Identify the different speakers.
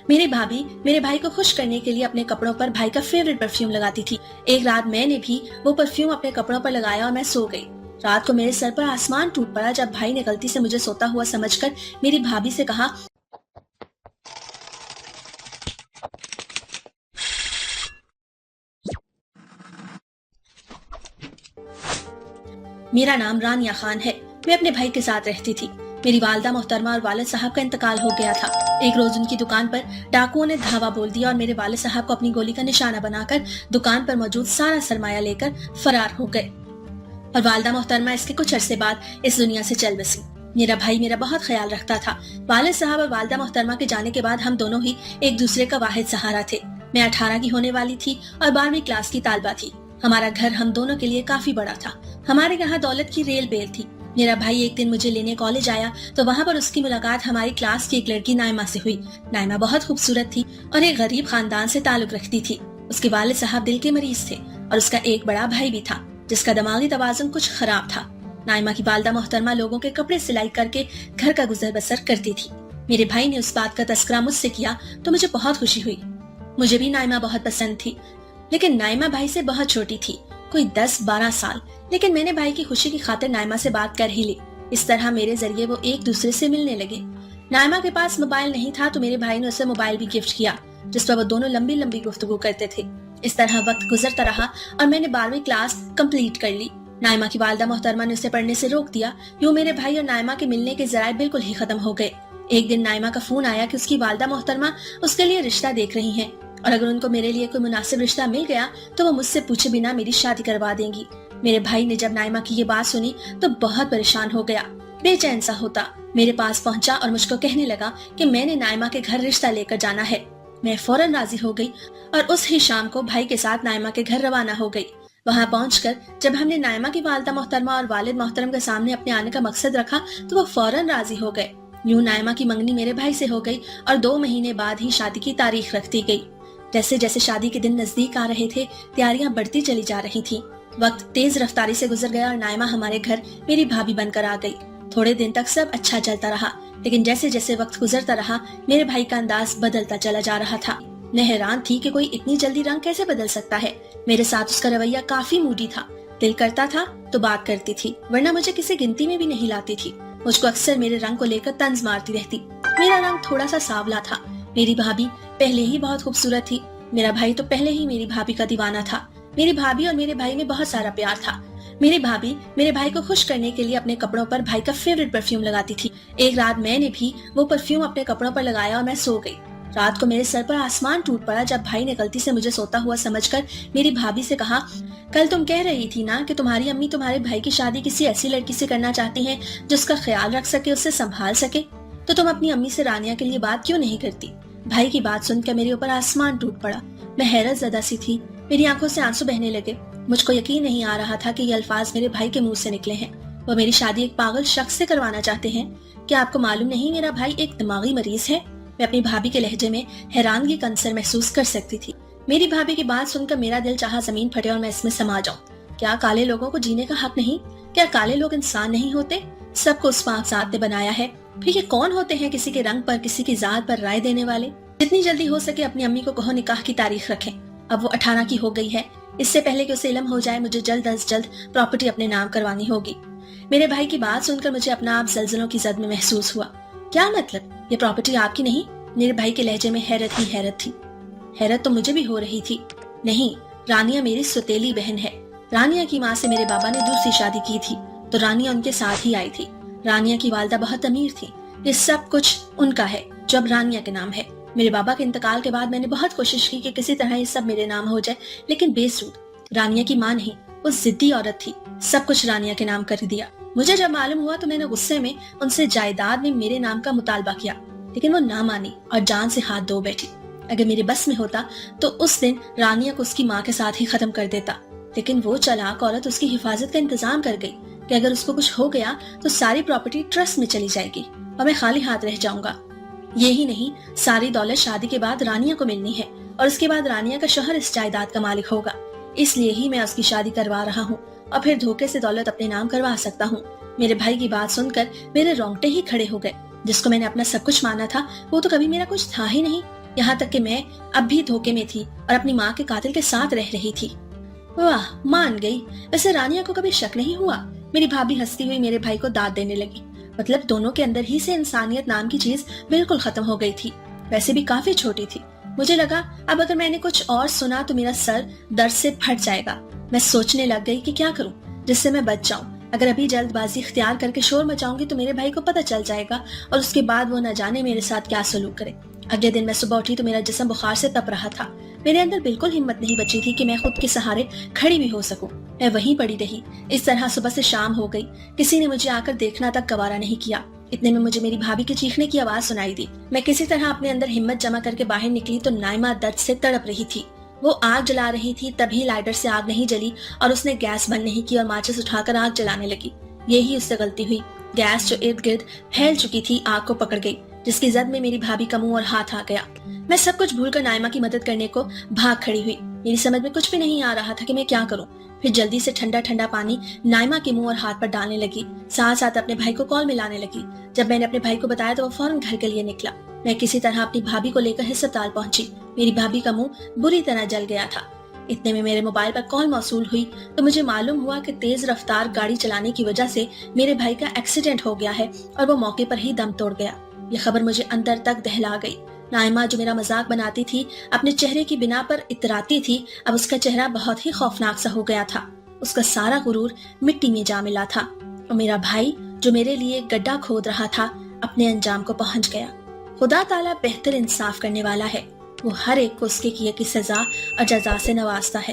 Speaker 1: मेरी भाभी मेरे भाई को खुश करने के लिए अपने कपड़ों पर भाई का फेवरेट परफ्यूम लगाती थी। एक रात मैंने भी वो परफ्यूम अपने कपड़ों पर लगाया और मैं सो गई। रात को मेरे सर पर आसमान टूट पड़ा जब भाई ने गलती से मुझे सोता हुआ समझकर मेरी भाभी से कहा, मेरा नाम रानिया खान है। मैं अपने भाई के साथ रहती थी। मेरी वालदा मोहतरमा और वालिद साहब का इंतकाल हो गया था। एक रोज उनकी दुकान पर डाकुओं ने धावा बोल दिया और मेरे वालिद साहब को अपनी गोली का निशाना बनाकर दुकान पर मौजूद सारा सरमाया लेकर फरार हो गए और वालदा मोहतरमा इसके कुछ अरसे बाद इस दुनिया से चल बसी। मेरा भाई मेरा बहुत ख्याल रखता था। वालिद साहब और वालदा मोहतरमा के जाने के बाद हम दोनों ही एक दूसरे का वाहिद सहारा थे। मैं 18 की होने वाली थी और 12वीं क्लास की तालबा थी। हमारा घर हम दोनों के लिए काफी बड़ा था। हमारे यहाँ दौलत की रेल बेल थी। मेरा भाई एक दिन मुझे लेने कॉलेज आया तो वहाँ पर उसकी मुलाकात हमारी क्लास की एक लड़की नाइमा से हुई। नाइमा बहुत खूबसूरत थी और एक गरीब खानदान से ताल्लुक रखती थी। उसके वालिद साहब दिल के मरीज थे और उसका एक बड़ा भाई भी था जिसका दिमागी तवाज़ुन कुछ खराब था। नाइमा की वालदा मोहतरमा लोगों के कपड़े सिलाई करके घर का गुजर बसर करती थी। मेरे भाई ने उस बात का तस्करा मुझसे किया तो मुझे बहुत खुशी हुई। मुझे भी नाइमा बहुत पसंद थी, लेकिन नाइमा भाई से बहुत छोटी थी, कोई 10-12 साल। लेकिन मैंने भाई की खुशी की खातिर नाइमा से बात कर ही ली। इस तरह मेरे जरिए वो एक दूसरे से मिलने लगे। नाइमा के पास मोबाइल नहीं था तो मेरे भाई ने उसे मोबाइल भी गिफ्ट किया जिस पर वो दोनों लंबी लंबी गुफ्तगू करते थे। इस तरह वक्त गुजरता रहा और मैंने 12वीं क्लास कंप्लीट कर ली। नाइमा की वालदा मोहतरमा ने उसे पढ़ने से रोक दिया। यूं मेरे भाई और नाइमा के मिलने के जराए बिल्कुल ही खत्म हो गए। एक दिन नाइमा का फोन आया कि उसकी वालदा मोहतरमा उसके लिए रिश्ता देख रही हैं और अगर उनको मेरे लिए कोई मुनासिब रिश्ता मिल गया तो वो मुझसे पूछे बिना मेरी शादी करवा देंगी। मेरे भाई ने जब नाइमा की ये बात सुनी तो बहुत परेशान हो गया, बेचैन सा होता मेरे पास पहुंचा और मुझको कहने लगा कि मैंने नाइमा के घर रिश्ता लेकर जाना है। मैं फौरन राजी हो गई और उस ही शाम को भाई के साथ नाइमा के घर रवाना हो गई। वहां पहुंचकर जब हमने नाइमा की वालदा मोहतरमा और वालिद मोहतरम के सामने अपने आने का मकसद रखा तो वो फौरन राजी हो गए। यूं नाइमा की मंगनी मेरे भाई से हो गई और 2 महीने बाद ही शादी की तारीख रख दी गई। जैसे जैसे शादी के दिन नजदीक आ रहे थे तैयारियां बढ़ती चली जा रही थी। वक्त तेज रफ्तारी से गुजर गया और नाइमा हमारे घर मेरी भाभी बनकर आ गई। थोड़े दिन तक सब अच्छा चलता रहा, लेकिन जैसे जैसे वक्त गुजरता रहा मेरे भाई का अंदाज बदलता चला जा रहा था। मैं हैरान थी कि कोई इतनी जल्दी रंग कैसे बदल सकता है। मेरे साथ उसका रवैया काफी मूडी था। दिल करता था तो बात करती थी, वरना मुझे किसी गिनती में भी नहीं लाती थी। मुझको अक्सर मेरे रंग को लेकर तंज मारती रहती। मेरा रंग थोड़ा सा सांवला था। मेरी भाभी पहले ही बहुत खूबसूरत थी। मेरा भाई तो पहले ही मेरी भाभी का दीवाना था। मेरी भाभी और मेरे भाई में बहुत सारा प्यार था। मेरी भाभी मेरे भाई को खुश करने के लिए अपने कपड़ों पर भाई का फेवरेट परफ्यूम लगाती थी। एक रात मैंने भी वो परफ्यूम अपने कपड़ों पर लगाया और मैं सो गई। रात को मेरे सर पर आसमान टूट पड़ा जब भाई ने गलती से मुझे सोता हुआ समझकर मेरी भाभी से कहा, कल तुम कह रही थी ना कि तुम्हारी अम्मी तुम्हारे भाई की शादी किसी ऐसी लड़की से करना चाहती हैं जो उसका ख्याल रख सके, उससे संभाल सके, तो तुम अपनी अम्मी से रानिया के लिए बात क्यों नहीं करती। भाई की बात सुनकर मेरे ऊपर आसमान टूट पड़ा। मैं हैरत ज़दा सी थी। मेरी आंखों से आंसू बहने लगे। मुझको यकीन नहीं आ रहा था कि ये अल्फाज मेरे भाई के मुंह से निकले हैं। वो मेरी शादी एक पागल शख्स से करवाना चाहते हैं। क्या आपको मालूम नहीं मेरा भाई एक दिमागी मरीज है। मैं अपनी भाभी के लहजे में हैरानगी का अंसर महसूस कर सकती थी। मेरी भाभी की बात सुनकर मेरा दिल चाहा जमीन फटे और मैं इसमें समा जाऊं। क्या काले लोगों को जीने का हक नहीं? क्या काले लोग इंसान नहीं होते? सबको उस पाक ज़ात ने बनाया है। फिर ये कौन होते हैं किसी के रंग पर, किसी की जात पर राय देने वाले? जितनी जल्दी हो सके अपनी अम्मी को कहो निकाह की तारीख रखें। अब वो 18 की हो गई है। इससे पहले कि उसे इल्म हो जाए मुझे जल्द अज जल्द प्रॉपर्टी अपने नाम करवानी होगी। मेरे भाई की बात सुनकर मुझे अपना आप जल्जलों की जद में महसूस हुआ। क्या मतलब? ये प्रॉपर्टी आपकी नहीं? मेरे भाई के लहजे में हैरत ही हैरत थी। हैरत तो मुझे भी हो रही थी। नहीं, रानिया मेरी सौतेली बहन है। रानिया की माँ से मेरे बाबा ने दूसरी शादी की थी तो रानिया उनके साथ ही आई थी। रानिया की वालदा बहुत अमीर थी। ये सब कुछ उनका है जो अब रानिया के नाम है। मेरे बाबा के इंतकाल के बाद मैंने बहुत कोशिश की कि किसी तरह ये सब मेरे नाम हो जाए, लेकिन बेसूद। रानिया की माँ नहीं, वो जिद्दी औरत थी। सब कुछ रानिया के नाम कर दिया। मुझे जब मालूम हुआ तो मैंने गुस्से में उनसे जायदाद में मेरे नाम का मुतालबा किया, लेकिन वो ना मानी और जान से हाथ धो बैठी। अगर मेरे बस में होता तो उस दिन रानिया को उसकी माँ के साथ ही खत्म कर देता, लेकिन वो चालाक औरत उसकी हिफाजत का इंतजाम कर गई कि अगर उसको कुछ हो गया तो सारी प्रॉपर्टी ट्रस्ट में चली जाएगी और मैं खाली हाथ रह जाऊंगा। यही नहीं, सारी दौलत शादी के बाद रानिया को मिलनी है और उसके बाद रानिया का शौहर इस जायदाद का मालिक होगा। इसलिए ही मैं उसकी शादी करवा रहा हूँ और फिर धोखे से दौलत अपने नाम करवा सकता हूँ। मेरे भाई की बात सुनकर मेरे रोंगटे ही खड़े हो गए। जिसको मैंने अपना सब कुछ माना था वो तो कभी मेरा कुछ था ही नहीं। यहाँ तक कि मैं अब भी धोखे में थी और अपनी माँ के कातिल के साथ रह रही थी। वाह, मान गई। वैसे रानिया को कभी शक नहीं हुआ? मेरी भाभी हंसती हुई मेरे भाई को दाद देने लगी। मतलब दोनों के अंदर ही से इंसानियत नाम की चीज बिल्कुल खत्म हो गई थी। वैसे भी काफी छोटी थी। मुझे लगा अब अगर मैंने कुछ और सुना तो मेरा सर दर्द से फट जाएगा। मैं सोचने लग गई कि क्या करूं जिससे मैं बच जाऊं। अगर अभी जल्दबाजी इख्तियार करके शोर मचाऊंगी तो मेरे भाई को पता चल जाएगा और उसके बाद वो न जाने मेरे साथ क्या सलूक करे। अगले दिन मैं सुबह उठी तो मेरा जिस्म बुखार से तप रहा था। मेरे अंदर बिल्कुल हिम्मत नहीं बची थी कि मैं खुद के सहारे खड़ी भी हो सकूं। मैं वहीं पड़ी रही। इस तरह सुबह से शाम हो गई। किसी ने मुझे आकर देखना तक गवारा नहीं किया। इतने में मुझे मेरी भाभी के चीखने की आवाज सुनाई दी। मैं किसी तरह अपने अंदर हिम्मत जमा करके बाहर निकली तो नाइमा दर्द से तड़प रही थी। वो आग जला रही थी, तभी लाइटर से आग नहीं जली और उसने गैस बंद नहीं की और माचिस उठाकर आग जलाने लगी। यही उससे गलती हुई। गैस जो इर्द गिर्द फैल चुकी थी आग को पकड़ गई, जिसकी जद में मेरी भाभी का मुंह और हाथ आ गया। मैं सब कुछ भूलकर नाइमा की मदद करने को भाग खड़ी हुई। मेरी समझ में कुछ भी नहीं आ रहा था कि मैं क्या करूं। फिर जल्दी से ठंडा ठंडा पानी नाइमा के मुंह और हाथ पर डालने लगी, साथ साथ अपने भाई को कॉल मिलाने लगी। जब मैंने अपने भाई को बताया तो वो फौरन घर के लिए निकला। मैं किसी तरह अपनी भाभी को लेकर अस्पताल पहुंची। मेरी भाभी का मुंह बुरी तरह जल गया था। इतने में मेरे मोबाइल पर कॉल मौसूल हुई तो मुझे मालूम हुआ कि तेज रफ्तार गाड़ी चलाने की वजह से मेरे भाई का एक्सीडेंट हो गया है और वो मौके पर ही दम तोड़ गया। ये खबर मुझे अंदर तक दहला गई। नाइमा जो मेरा मजाक बनाती थी, अपने चेहरे की बिना पर इतराती थी, अब उसका चेहरा बहुत ही खौफनाक सा हो गया था। उसका सारा गुरूर मिट्टी में जा मिला था और मेरा भाई जो मेरे लिए गड्ढा खोद रहा था अपने अंजाम को पहुंच गया। खुदा ताला बेहतर इंसाफ करने वाला है। वो हर एक को उसके किए की सजा और जजा से नवाजता है।